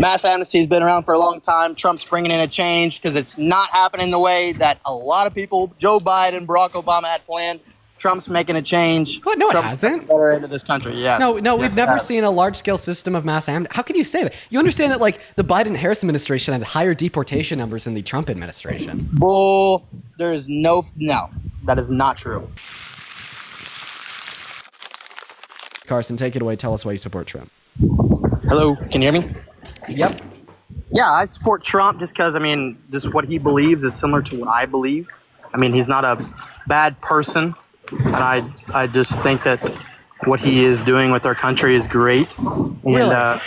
mass amnesty has been around for a long time. Trump's bringing in a change because it's not happening the way that a lot of people, Joe Biden, Barack Obama had planned. Trump's making a change. What? No, Trump's it hasn't. better into this country. Yes. No, Yes, we've never seen a large-scale system of mass amnesty. How can you say that? You understand that, like, the Biden-Harris administration had higher deportation numbers than the Trump administration. Bull. There is no. That is not true. Carson, take it away. Tell us why you support Trump. Hello, can you hear me? Yep. Yeah, I support Trump just because, just what he believes is similar to what I believe. He's not a bad person, and I just think that what he is doing with our country is great. Really? And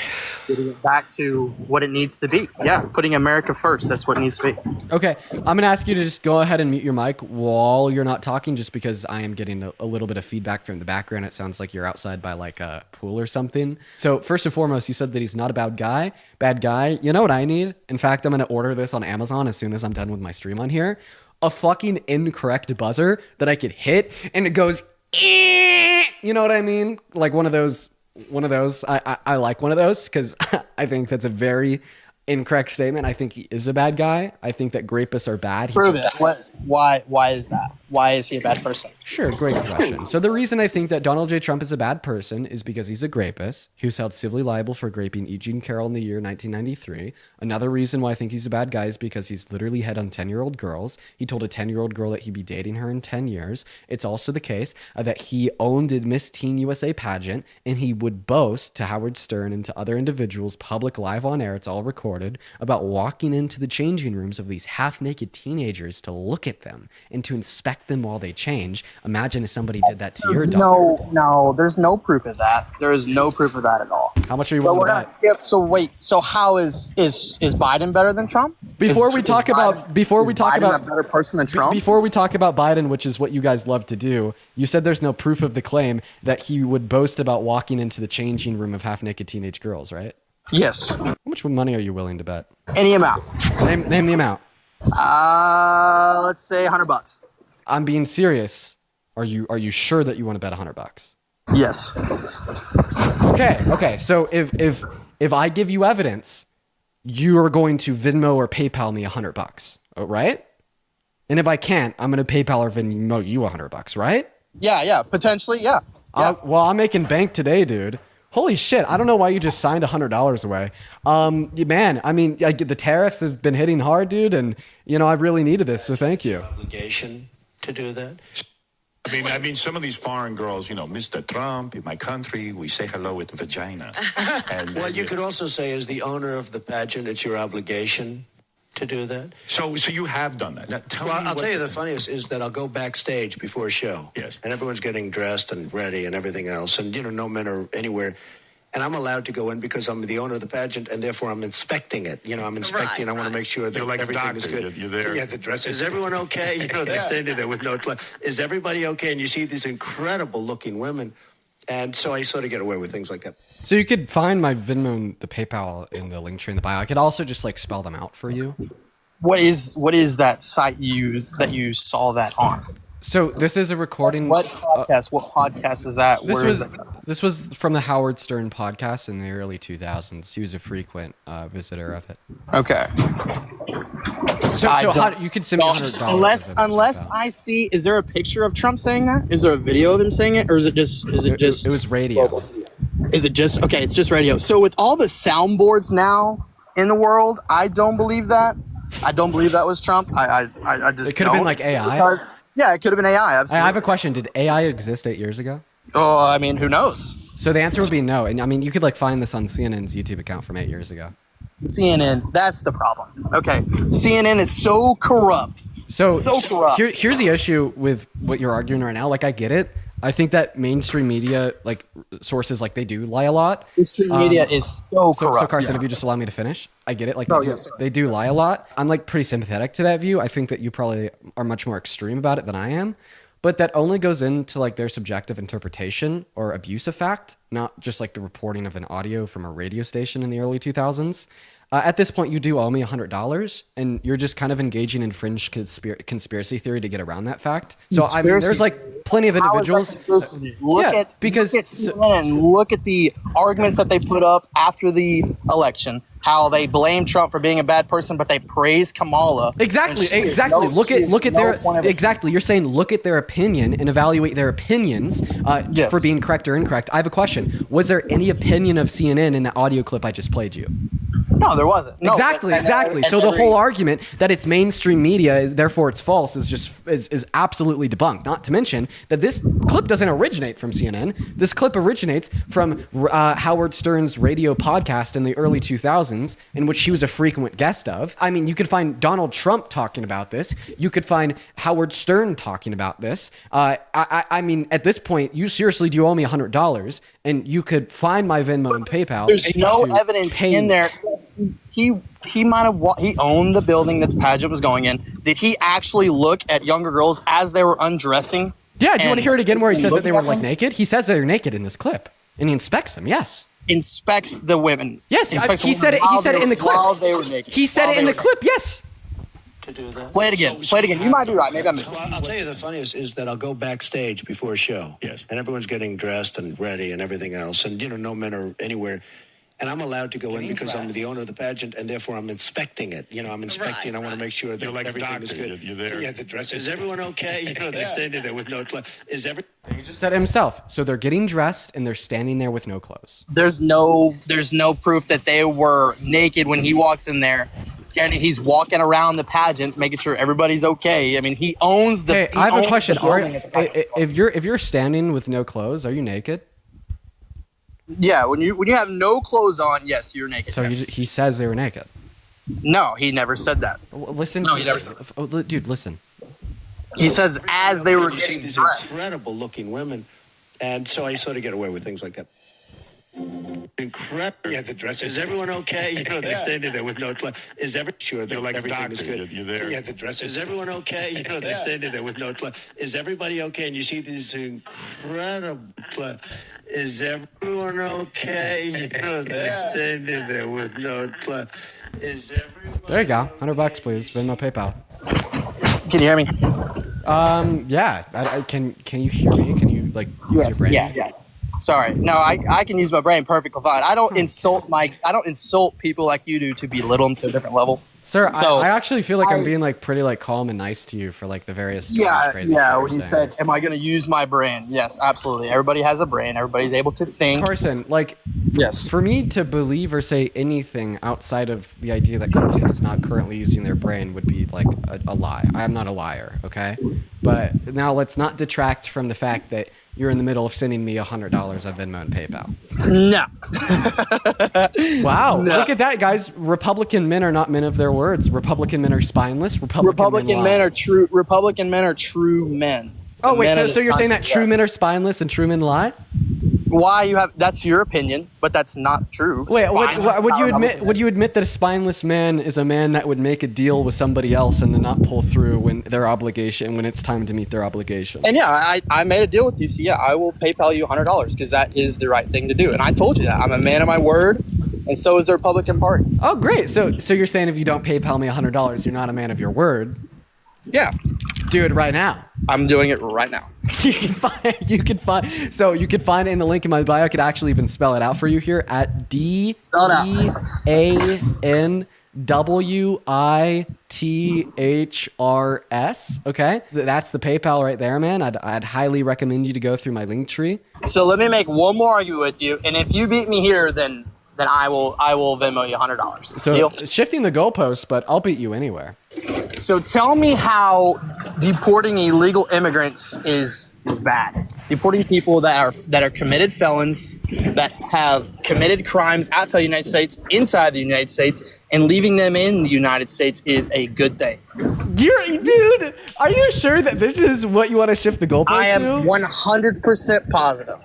getting it back to what it needs to be. Yeah, putting America first. That's what it needs to be. Okay, I'm going to ask you to just go ahead and mute your mic while you're not talking, just because I am getting a little bit of feedback from the background. It sounds like you're outside by like a pool or something. So first and foremost, you said that he's not a bad guy. Bad guy. You know what I need? In fact, I'm going to order this on Amazon as soon as I'm done with my stream on here. A fucking incorrect buzzer that I could hit and it goes, "Eh." You know what I mean? Like one of those. I like one of those because I think that's a very incorrect statement. I think he is a bad guy. I think that rapists are bad. Prove it. Why is that? Why is he a bad person? Sure, great question. So the reason I think that Donald J. Trump is a bad person is because he's a rapist. He was held civilly liable for raping E. Jean Carroll in the year 1993. Another reason why I think he's a bad guy is because he's literally hit on 10-year-old girls. He told a 10-year-old girl that he'd be dating her in 10 years. It's also the case that he owned a Miss Teen USA pageant, and he would boast to Howard Stern and to other individuals, public live on air, it's all recorded, about walking into the changing rooms of these half-naked teenagers to look at them and to inspect them while they change. Imagine if somebody did that to your daughter. No, there's no proof of that. There is no proof of that at all. How much are you willing to bet? Skip. So wait. So how is Biden better than Trump? Before we talk about Biden a better person than Trump? Before we talk about Biden, which is what you guys love to do, you said there's no proof of the claim that he would boast about walking into the changing room of half-naked teenage girls, right? Yes. How much money are you willing to bet? Any amount. Name the amount. Let's say $100. I'm being serious. Are you sure that you want to bet $100? Yes. Okay. So if I give you evidence, you are going to Venmo or PayPal me $100, right? And if I can't, I'm going to PayPal or Venmo you $100, right? Yeah, potentially, yeah. Well, I'm making bank today, dude. Holy shit, I don't know why you just signed $100 away. Man, the tariffs have been hitting hard, dude, and, I really needed this, so thank you. Obligation to do that? I mean, some of these foreign girls, Mr. Trump, in my country, we say hello with vagina. And, well, you could also say, as the owner of the pageant, it's your obligation to do that. So you have done that. Now, I'll tell you the funniest is that I'll go backstage before a show. Yes. And everyone's getting dressed and ready and everything else. And, no men are anywhere. And I'm allowed to go in because I'm the owner of the pageant, and therefore I'm inspecting it. I'm inspecting. Right, I want to make sure that like everything is good. You're there. Yeah, the dress. Is everyone okay? They're standing there with no clothes. Is everybody okay? And you see these incredible-looking women. And so I sort of get away with things like that. So you could find my Venmo and the PayPal in the link tree in the bio. I could also just spell them out for you. What is that site you saw that on? So this is a recording. What podcast is that? This was from the Howard Stern podcast in the early 2000s. He was a frequent visitor of it. Okay. So you could send me $100 unless I see. Is there a picture of Trump saying that? Is there a video of him saying it, or is it just? It was radio. Is it just okay? It's just radio. So with all the soundboards now in the world, I don't believe that. I don't believe that was Trump. I just. It could have been like AI. Yeah, it could have been AI. Absolutely. I have a question. Did AI exist 8 years ago? Oh, who knows? So the answer would be no. And you could find this on CNN's YouTube account from 8 years ago. CNN, that's the problem. Okay, CNN is so corrupt. So corrupt. Here's the issue with what you're arguing right now. I get it. I think that mainstream media, sources, they do lie a lot. Mainstream media is so corrupt. So Carson, if you just allow me to finish, I get it. They do lie a lot. I'm pretty sympathetic to that view. I think that you probably are much more extreme about it than I am. But that only goes into their subjective interpretation or abuse of fact. not just like the reporting of an audio from a radio station in the early 2000s. At this point, you do owe me $100, and you're just kind of engaging in fringe conspiracy theory to get around that fact. So I mean, there's like plenty of individuals. Look at CNN and look at the arguments that they put up after the election. How they blame Trump for being a bad person, but they praise Kamala. Exactly. Look at their exactly. You're saying look at their opinion and evaluate their opinions for being correct or incorrect. I have a question. Was there any opinion of CNN in the audio clip I just played you? No, there wasn't. No, exactly. So the whole argument that it's mainstream media, therefore it's false, is absolutely debunked. Not to mention that this clip doesn't originate from CNN. This clip originates from Howard Stern's radio podcast in the early 2000s, in which he was a frequent guest of. I mean, you could find Donald Trump talking about this. You could find Howard Stern talking about this. I mean, at this point, you seriously do owe me $100, and you could find my Venmo and PayPal. There's no evidence in there. He might have he owned the building that the pageant was going in. Did he actually look at younger girls as they were undressing? Yeah, do you want to hear it again where he says that they were like naked? He says they're naked in this clip, and he inspects them. Yes. Inspects the women. Yes, he said it. He said it in the clip. While they were naked. He said it in the clip. Yes. To do that. Play it again. Play it again. You might be right. Maybe I'm missing. Well, I'll tell you the funniest is that I'll go backstage before a show. Yes. And everyone's getting dressed and ready and everything else, and no men are anywhere. And I'm allowed to go in because I'm the owner of the pageant, and therefore I'm inspecting it. I'm inspecting. I want to make sure that like everything is good. You're there. Yeah, the dress. Is everyone okay? They're standing there with no clothes. Is every? He just said it himself. So they're getting dressed and they're standing there with no clothes. There's no proof that they were naked when he walks in there. And he's walking around the pageant, making sure everybody's okay. I mean, he owns the. Hey, I have a question. If you're standing with no clothes, are you naked? Yeah, when you have no clothes on, yes, you're naked. So yes. he says they were naked. No, he never said that. Listen, no, he never. Dude, listen. He says as they were getting these dressed. incredible looking women, and so I sort of get away with things like that. Incredible. Yeah, the dress. Is everyone okay? They're standing there with no clothes. Is sure that like everything is good? You're there. Yeah, the dress. Is everyone okay? They're standing there with no clothes. Is everybody okay? And you see these incredible clothes. Is everyone okay? They're standing there with no clothes. Is everyone? There you go. $100, please. Venmo, PayPal. Can you hear me? Yeah. Can you hear me? Can you use your brain? Yeah. Sorry. No, I can use my brain perfectly fine. I don't insult people like you do to belittle them to a different level. Sir, so, I actually feel like I'm being pretty calm and nice to you for the various yeah. When you said, "Am I going to use my brain?" Yes, absolutely. Everybody has a brain. Everybody's able to think. Carson, yes. For me to believe or say anything outside of the idea that Carson is not currently using their brain would be a lie. I am not a liar, okay? But now let's not detract from the fact that you're in the middle of sending me $100 on Venmo and PayPal. No. Wow. No. Look at that, guys. Republican men are not men of their words. Republican men are spineless. Republican men are true. Republican men are true men. Oh, wait. So you're saying that true men are spineless and true men lie? That's your opinion, but that's not true. Wait, would you admit that a spineless man is a man that would make a deal with somebody else and then not pull through when it's time to meet their obligation? And yeah, I made a deal with you, so yeah, I will PayPal you $100 because that is the right thing to do. And I told you that. I'm a man of my word, and so is the Republican Party. Oh, great. So you're saying if you don't PayPal me $100, you're not a man of your word? Yeah. Do it right now. I'm doing it right now. You can find it in the link in my bio. I could actually even spell it out for you here at DEANWITHRS. Okay, that's the PayPal right there, man. I'd highly recommend you to go through my link tree. So let me make one more argument with you, and if you beat me here, then I will Venmo you $100. So deal? Shifting the goalposts, but I'll beat you anywhere. So tell me how deporting illegal immigrants is bad. Deporting people that are committed felons, that have committed crimes outside the United States, inside the United States, and leaving them in the United States is a good thing. Dude, are you sure that this is what you want to shift the goalposts to? I am 100% positive.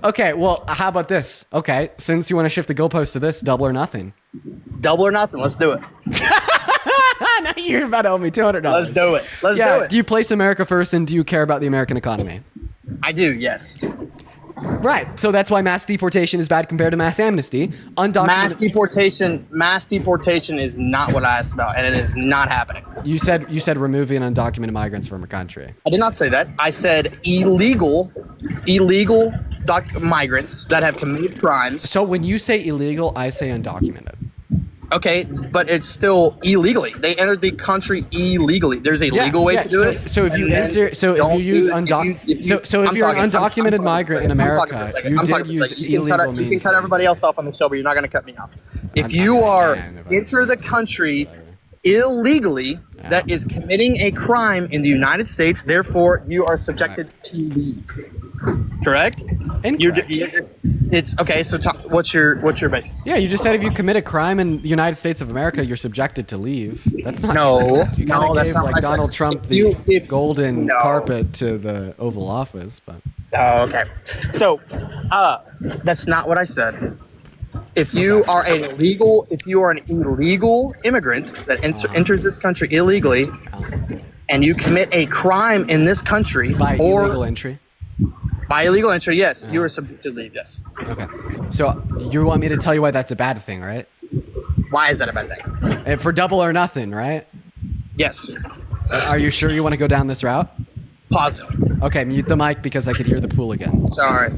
Okay, well, how about this? Okay, since you want to shift the goalpost to this, double or nothing. Double or nothing. Let's do it. Now you're about to owe me $200. Let's do it. Let's do it. Do you place America first, and do you care about the American economy? I do, yes. Right. So that's why mass deportation is bad compared to mass amnesty. Undocumented. Mass deportation is not what I asked about, and it is not happening. You said removing undocumented migrants from a country. I did not say that. I said illegal migrants that have committed crimes. So when you say illegal, I say undocumented. Okay, but it's still illegally. They entered the country illegally. There's a legal way to do it. So if you enter, so if you use if you're an undocumented migrant in America, you did use illegal means. You can cut everybody else off on the show, but you're not going to cut me off. If you enter the country illegally, that is committing a crime in the United States, therefore you are subjected to leave. Correct? It's okay. So what's your basis? Yeah, you just said if you commit a crime in the United States of America, you're subjected to leave. That's not true. You that's gave not Donald Trump the golden carpet to the Oval Office, but okay. So that's not what I said. If you are an illegal immigrant that enters this country illegally, and you commit a crime in this country by illegal entry. By illegal entry, yes, you are subject to leave. Yes. Okay. So you want me to tell you why that's a bad thing, right? Why is that a bad thing? And for double or nothing, right? Yes. Are you sure you want to go down this route? Positive. Okay, mute the mic because I could hear the pool again. Sorry.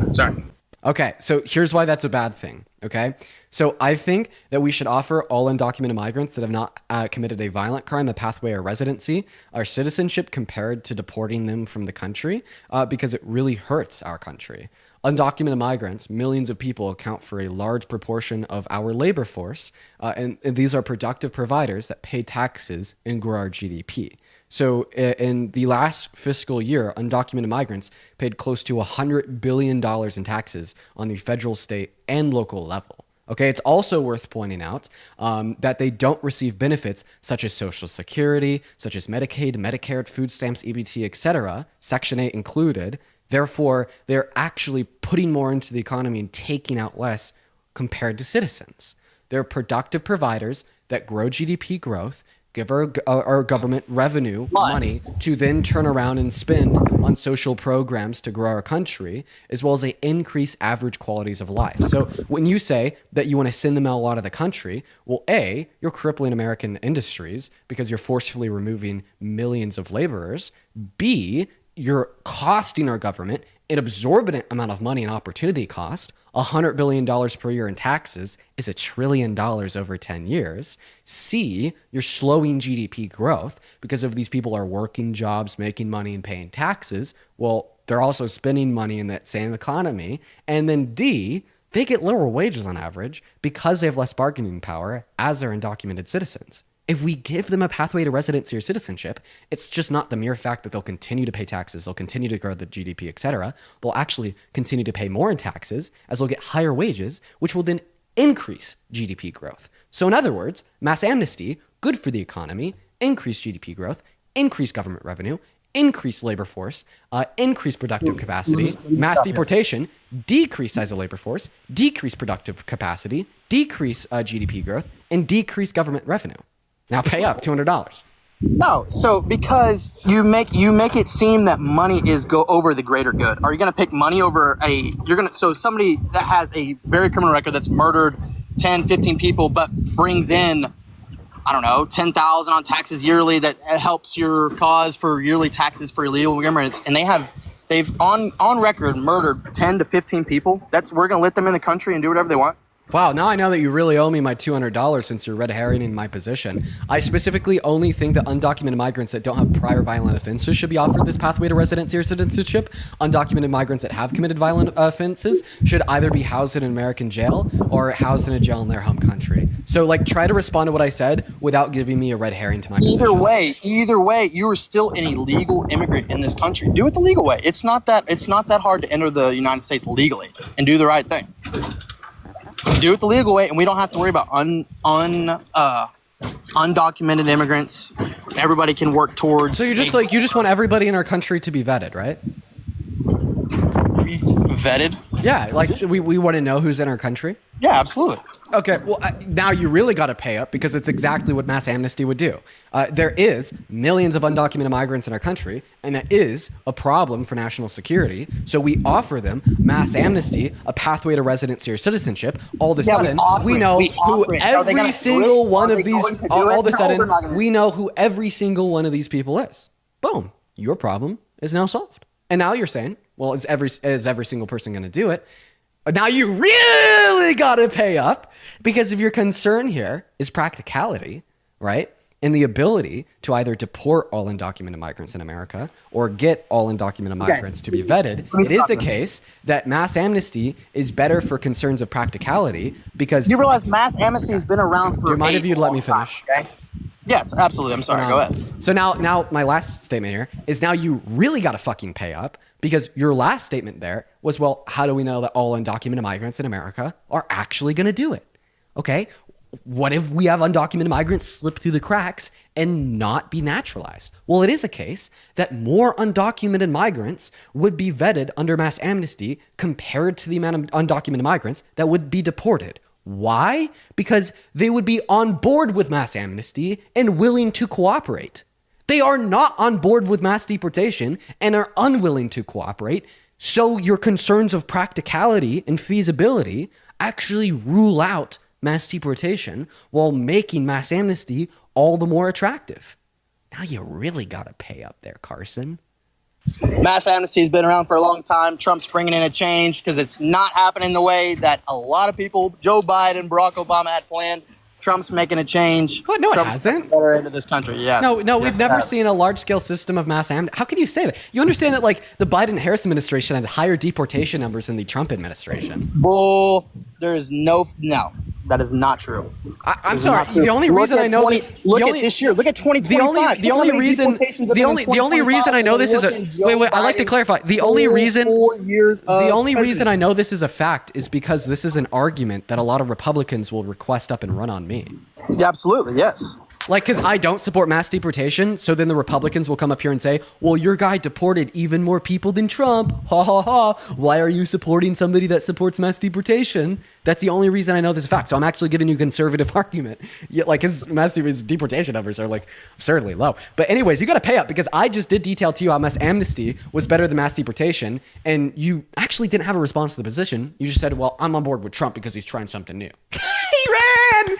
Okay, so here's why that's a bad thing, okay? So I think that we should offer all undocumented migrants that have not committed a violent crime a pathway or residency or citizenship compared to deporting them from the country because it really hurts our country. Undocumented migrants, millions of people, account for a large proportion of our labor force, and these are productive providers that pay taxes and grow our GDP. So in the last fiscal year, undocumented migrants paid close to $100 billion in taxes on the federal, state, and local level. Okay, it's also worth pointing out that they don't receive benefits such as Social Security, such as Medicaid, Medicare, food stamps, EBT, etc., Section 8 included. Therefore, they're actually putting more into the economy and taking out less compared to citizens. They're productive providers that grow GDP growth, give our government revenue money to then turn around and spend on social programs to grow our country, as well as they increase average qualities of life. So when you say that you want to send them all out of the country, well, A, you're crippling American industries because you're forcefully removing millions of laborers. B, you're costing our government an exorbitant amount of money and opportunity cost. $100 billion per year in taxes is $1 trillion over 10 years. C, you're slowing GDP growth because if these people are working jobs, making money, and paying taxes, well, they're also spending money in that same economy. And then D, they get lower wages on average because they have less bargaining power as they're undocumented citizens. If we give them a pathway to residency or citizenship, it's just not the mere fact that they'll continue to pay taxes, they'll continue to grow the GDP, etc. They'll actually continue to pay more in taxes as they'll get higher wages, which will then increase GDP growth. So in other words, mass amnesty, good for the economy, increase GDP growth, increase government revenue, increase labor force, increase productive capacity. Mass deportation, decrease size of labor force, decrease productive capacity, decrease GDP growth, and decrease government revenue. Now pay up $200. No, so because you make it seem that money is go over the greater good. Are you going to pick money over so somebody that has a very criminal record that's murdered 10, 15 people but brings in, I don't know, $10,000 on taxes yearly that helps your cause for yearly taxes for illegal immigrants, and they've on record murdered 10 to 15 people. We're going to let them in the country and do whatever they want. Wow, now I know that you really owe me my $200 since you're red herring my position. I specifically only think that undocumented migrants that don't have prior violent offenses should be offered this pathway to residency or citizenship. Undocumented migrants that have committed violent offenses should either be housed in an American jail or housed in a jail in their home country. So, try to respond to what I said without giving me a red herring to my position. Either way, you are still an illegal immigrant in this country. Do it the legal way. It's not that hard to enter the United States legally and do the right thing. Do it the legal way, and we don't have to worry about undocumented immigrants. Everybody can work towards. So you just want everybody in our country to be vetted, right? Vetted? Yeah, like we want to know who's in our country. Yeah, absolutely. Okay, well, now you really got to pay up because it's exactly what mass amnesty would do. There is millions of undocumented migrants in our country, and that is a problem for national security. So we offer them mass amnesty, a pathway to residency or citizenship. All of a sudden, we know who every single one of these. All of a sudden, we know who every single one of these people is. Boom, your problem is now solved. And now you're saying, well, is every single person going to do it? Now you really got to pay up because if your concern here is practicality, right? And the ability to either deport all undocumented migrants in America or get all undocumented migrants to be vetted, it is a case that mass amnesty is better for concerns of practicality because... You realize mass amnesty has been around for... Do you mind if you'd let me finish? Okay? Yes, absolutely. I'm sorry. Go ahead. So now my last statement here is now you really got to fucking pay up because your last statement there was, well, how do we know that all undocumented migrants in America are actually going to do it? Okay. What if we have undocumented migrants slip through the cracks and not be naturalized? Well, it is a case that more undocumented migrants would be vetted under mass amnesty compared to the amount of undocumented migrants that would be deported. Why? Because they would be on board with mass amnesty and willing to cooperate. They are not on board with mass deportation and are unwilling to cooperate. So your concerns of practicality and feasibility actually rule out mass deportation while making mass amnesty all the more attractive. Now you really got to pay up there, Carson. Mass amnesty has been around for a long time. Trump's bringing in a change because it's not happening the way that a lot of people, Joe Biden, Barack Obama, had planned. Trump's making a change. What? No, Trump's it hasn't. Better into this country. Yes. No, yes, we've never seen a large-scale system of mass amnesty. How can you say that? You understand that, like, the Biden-Harris administration had higher deportation numbers than the Trump administration. Bull. There is no. That is not true. I'm sorry. The only reason I know this. Look at this year. Look at 2025. The only reason I know this is a wait. I like to clarify. The only reason I know this is a fact is because this is an argument that a lot of Republicans will request up and run on me. Yeah, absolutely. Yes. Like, because I don't support mass deportation, so then the Republicans will come up here and say, well, your guy deported even more people than Trump. Ha ha ha. Why are you supporting somebody that supports mass deportation? That's the only reason I know this is a fact. So I'm actually giving you a conservative argument. Yeah, like his deportation numbers are like absurdly low. But anyways, you got to pay up because I just did detail to you how mass amnesty was better than mass deportation. And you actually didn't have a response to the position. You just said, well, I'm on board with Trump because he's trying something new. He ran!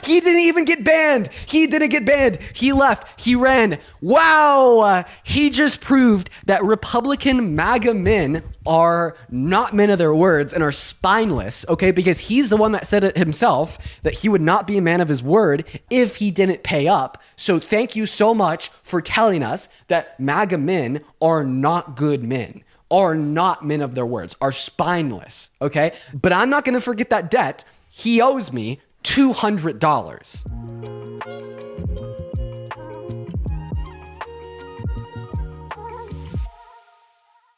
He didn't even get banned. He didn't get banned. He left. He ran. Wow. He just proved that Republican MAGA men are not men of their words and are spineless, okay? Because he's the one that said it himself that he would not be a man of his word if he didn't pay up. So thank you so much for telling us that MAGA men are not good men. Are not men of their words, are spineless, okay? But I'm not going to forget that debt. He owes me $200.